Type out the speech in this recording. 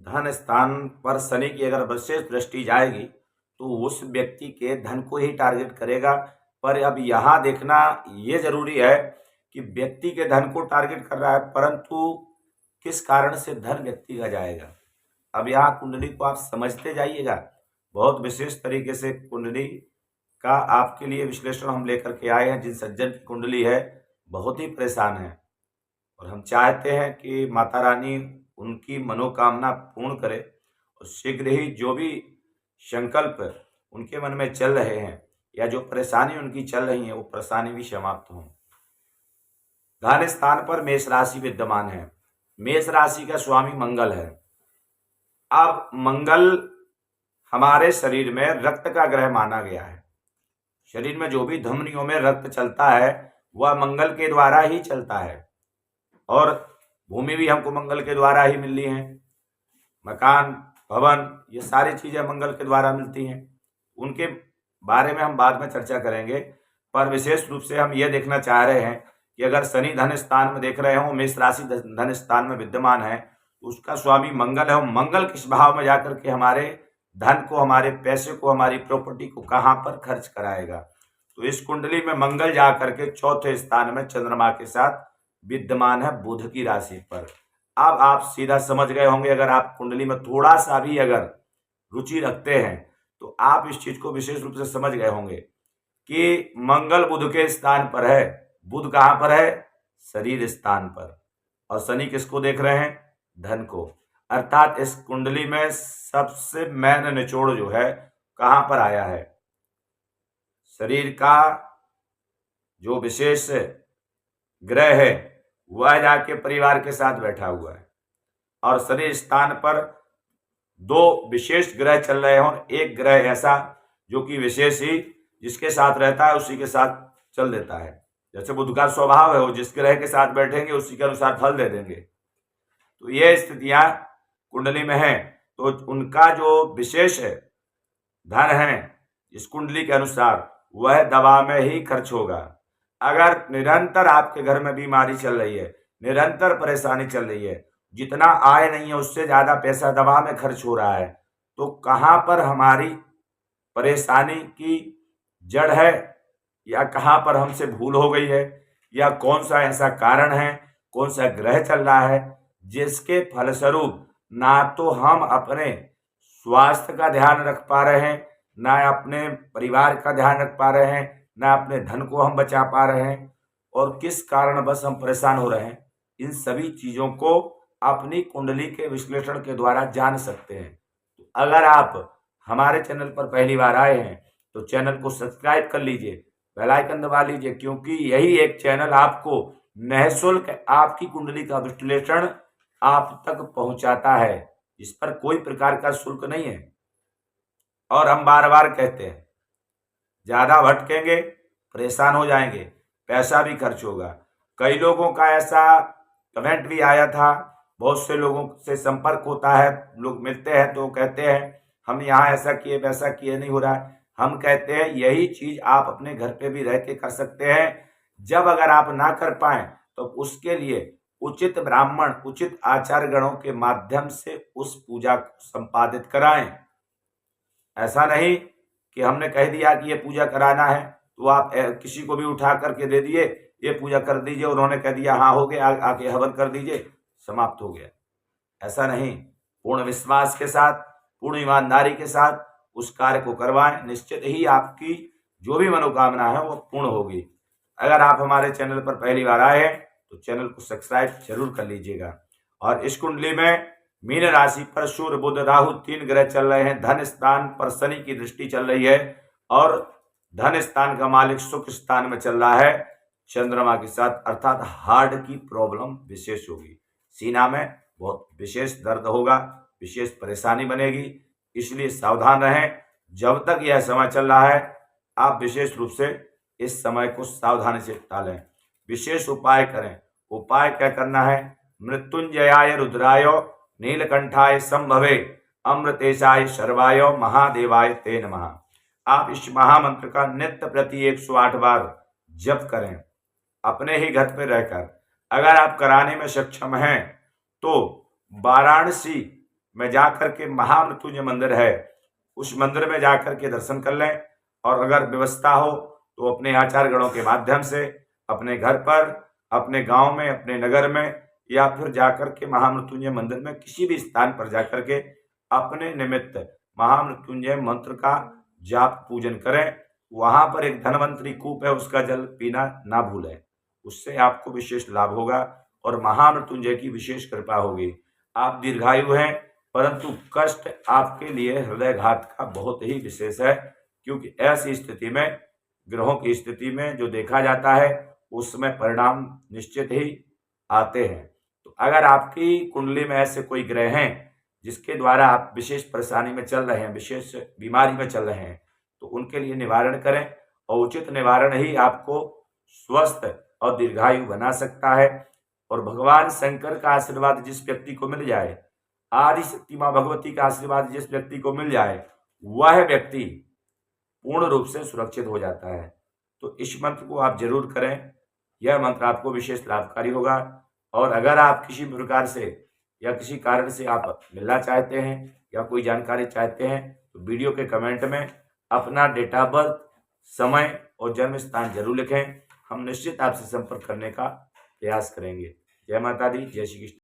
धन स्थान पर शनि की अगर विशेष दृष्टि जाएगी तो उस व्यक्ति के धन को ही टारगेट करेगा। पर अब यहाँ देखना ये जरूरी है कि व्यक्ति के धन को टारगेट कर रहा है, परंतु किस कारण से धन व्यक्ति का जाएगा। अब यहाँ कुंडली को आप समझते जाइएगा। बहुत विशेष तरीके से कुंडली का आपके लिए विश्लेषण हम लेकर के आए हैं। जिन सज्जन की कुंडली है बहुत ही परेशान है और हम चाहते हैं कि माता रानी उनकी मनोकामना पूर्ण करे और शीघ्र ही जो भी संकल्प उनके मन में चल रहे हैं या जो परेशानी उनकी चल रही है वो परेशानी भी समाप्त हो। धन स्थान पर मेष राशि विद्यमान है। मेष राशि का स्वामी मंगल है। अब मंगल हमारे शरीर में रक्त का ग्रह माना गया है। शरीर में जो भी धमनियों में रक्त चलता है वह मंगल के द्वारा ही चलता है और भूमि भी हमको मंगल के द्वारा ही मिली है। मकान, भवन, ये सारी चीजें मंगल के द्वारा मिलती हैं। उनके बारे में हम बाद में चर्चा करेंगे, पर विशेष रूप से हम ये देखना चाह रहे हैं कि अगर शनि धन स्थान में देख रहे हो, मेष राशि धन स्थान में विद्यमान है, उसका स्वामी मंगल है और मंगल किस भाव में जाकर के हमारे धन को, हमारे पैसे को, हमारी प्रॉपर्टी को कहाँ पर खर्च कराएगा। तो इस कुंडली में मंगल जाकर के चौथे स्थान में चंद्रमा के साथ विद्यमान है बुध की राशि पर। अब आप सीधा समझ गए होंगे, अगर आप कुंडली में थोड़ा सा भी अगर रुचि रखते हैं तो आप इस चीज को विशेष रूप से समझ गए होंगे कि मंगल बुध के स्थान पर है। बुध कहाँ पर है? शरीर स्थान पर। और शनि किसको देख रहे हैं? धन को। अर्थात इस कुंडली में सबसे मेन निचोड़ जो है कहाँ पर आया है? शरीर का जो विशेष ग्रह है वह जाके परिवार के साथ बैठा हुआ है और शरीर स्थान पर दो विशेष ग्रह चल रहे हों। एक ग्रह ऐसा जो कि विशेष ही जिसके साथ रहता है उसी के साथ चल देता है। जैसे बुध का स्वभाव है, वो जिस ग्रह के साथ बैठेंगे उसी के अनुसार फल दे देंगे। तो ये स्थितियां कुंडली में हैं। तो उनका जो विशेष है धन है इस कुंडली के अनुसार वह दवा में ही खर्च होगा। अगर निरंतर आपके घर में बीमारी चल रही है, निरंतर परेशानी चल रही है, जितना आय नहीं है उससे ज्यादा पैसा दवा में खर्च हो रहा है, तो कहाँ पर हमारी परेशानी की जड़ है या कहाँ पर हमसे भूल हो गई है या कौन सा ऐसा कारण है, कौन सा ग्रह चल रहा है जिसके फलस्वरूप ना तो हम अपने स्वास्थ्य का ध्यान रख पा रहे हैं, ना अपने परिवार का ध्यान रख पा रहे हैं, ना अपने धन को हम बचा पा रहे हैं और किस कारण बस हम परेशान हो रहे हैं। इन सभी चीजों को अपनी कुंडली के विश्लेषण के द्वारा जान सकते हैं। तो अगर आप हमारे चैनल पर पहली बार आए हैं तो चैनल को सब्सक्राइब कर लीजिए, बेल आइकन दबा लीजिए, क्योंकि यही एक चैनल आपको निःशुल्क आपकी कुंडली का विश्लेषण आप तक पहुंचाता है। इस पर कोई प्रकार का शुल्क नहीं है। और हम बार बार कहते हैं ज्यादा भटकेंगे परेशान हो जाएंगे, पैसा भी खर्च होगा। कई लोगों का ऐसा कमेंट भी आया था, बहुत से लोगों से संपर्क होता है, लोग मिलते हैं तो कहते हैं हम यहाँ ऐसा किए वैसा किए, नहीं हो रहा है। हम कहते हैं यही चीज आप अपने घर पे भी रह के कर सकते हैं। जब अगर आप ना कर पाए तो उसके लिए उचित ब्राह्मण, उचित आचार्य गणों के माध्यम से उस पूजा को संपादित कराएं। ऐसा नहीं कि हमने कह दिया कि ये पूजा कराना है तो आप किसी को भी उठा करके दे दिए, ये पूजा कर दीजिए, उन्होंने कह दिया हाँ हो गया, आके हवन कर दीजिए, समाप्त हो गया। ऐसा नहीं, पूर्ण विश्वास के साथ, पूर्ण ईमानदारी के साथ उस कार्य को करवाएं। निश्चित ही आपकी जो भी मनोकामना है वो पूर्ण होगी। अगर आप हमारे चैनल पर पहली बार आए हैं तो चैनल को सब्सक्राइब जरूर कर लीजिएगा। और इस कुंडली में मीन राशि पर सूर्य, बुध, राहु 3 ग्रह चल रहे हैं। धन स्थान पर शनि की दृष्टि चल रही है और धन स्थान का मालिक सुख स्थान में चल रहा है चंद्रमा के साथ। अर्थात हार्ट की प्रॉब्लम विशेष होगी, सीना में बहुत विशेष दर्द होगा, विशेष परेशानी बनेगी, इसलिए सावधान रहें। जब तक यह समय चल रहा है आप विशेष रूप से इस समय को सावधानी से टालें, विशेष उपाय करें। उपाय क्या करना है? मृत्युंजयाय रुद्राय नीलकंठाय संभवे अमृतेशाय शर्वाय महादेवाय ते नमः। आप इस महामंत्र का नित्य प्रति 108 बार जप करें अपने ही घर पर रहकर। अगर आप कराने में सक्षम हैं तो वाराणसी में जा करके महामृत्युंजय मंदिर है, उस मंदिर में जा करके दर्शन कर लें। और अगर व्यवस्था हो तो अपने आचार्य गणों के माध्यम से अपने घर पर, अपने गांव में, अपने नगर में, या फिर जाकर के महामृत्युंजय मंदिर में किसी भी स्थान पर जाकर के अपने निमित्त महामृत्युंजय मंत्र का जाप पूजन करें। वहां पर एक धन्वंतरी कूप है, उसका जल पीना ना भूलें, उससे आपको विशेष लाभ होगा और महामृत्युंजय की विशेष कृपा होगी। आप दीर्घायु हैं, परंतु कष्ट आपके लिए हृदयघात का बहुत ही विशेष है, क्योंकि ऐसी स्थिति में, ग्रहों की स्थिति में जो देखा जाता है उसमें परिणाम निश्चित ही आते हैं। तो अगर आपकी कुंडली में ऐसे कोई ग्रह हैं जिसके द्वारा आप विशेष परेशानी में चल रहे हैं, विशेष बीमारी में चल रहे हैं, तो उनके लिए निवारण करें, और उचित निवारण ही आपको स्वस्थ और दीर्घायु बना सकता है। और भगवान शंकर का आशीर्वाद जिस व्यक्ति को मिल जाए, आदि शक्ति मां भगवती का आशीर्वाद जिस व्यक्ति को मिल जाए, वह व्यक्ति पूर्ण रूप से सुरक्षित हो जाता है। तो इस मंत्र को आप जरूर करें, यह मंत्र आपको विशेष लाभकारी होगा। और अगर आप किसी प्रकार से या किसी कारण से आप मिलना चाहते हैं या कोई जानकारी चाहते हैं, तो वीडियो के कमेंट में अपना डेट ऑफ बर्थ, समय और जन्म स्थान जरूर लिखें। हम निश्चित आपसे संपर्क करने का प्रयास करेंगे। जय माता दी, जय श्री कृष्ण।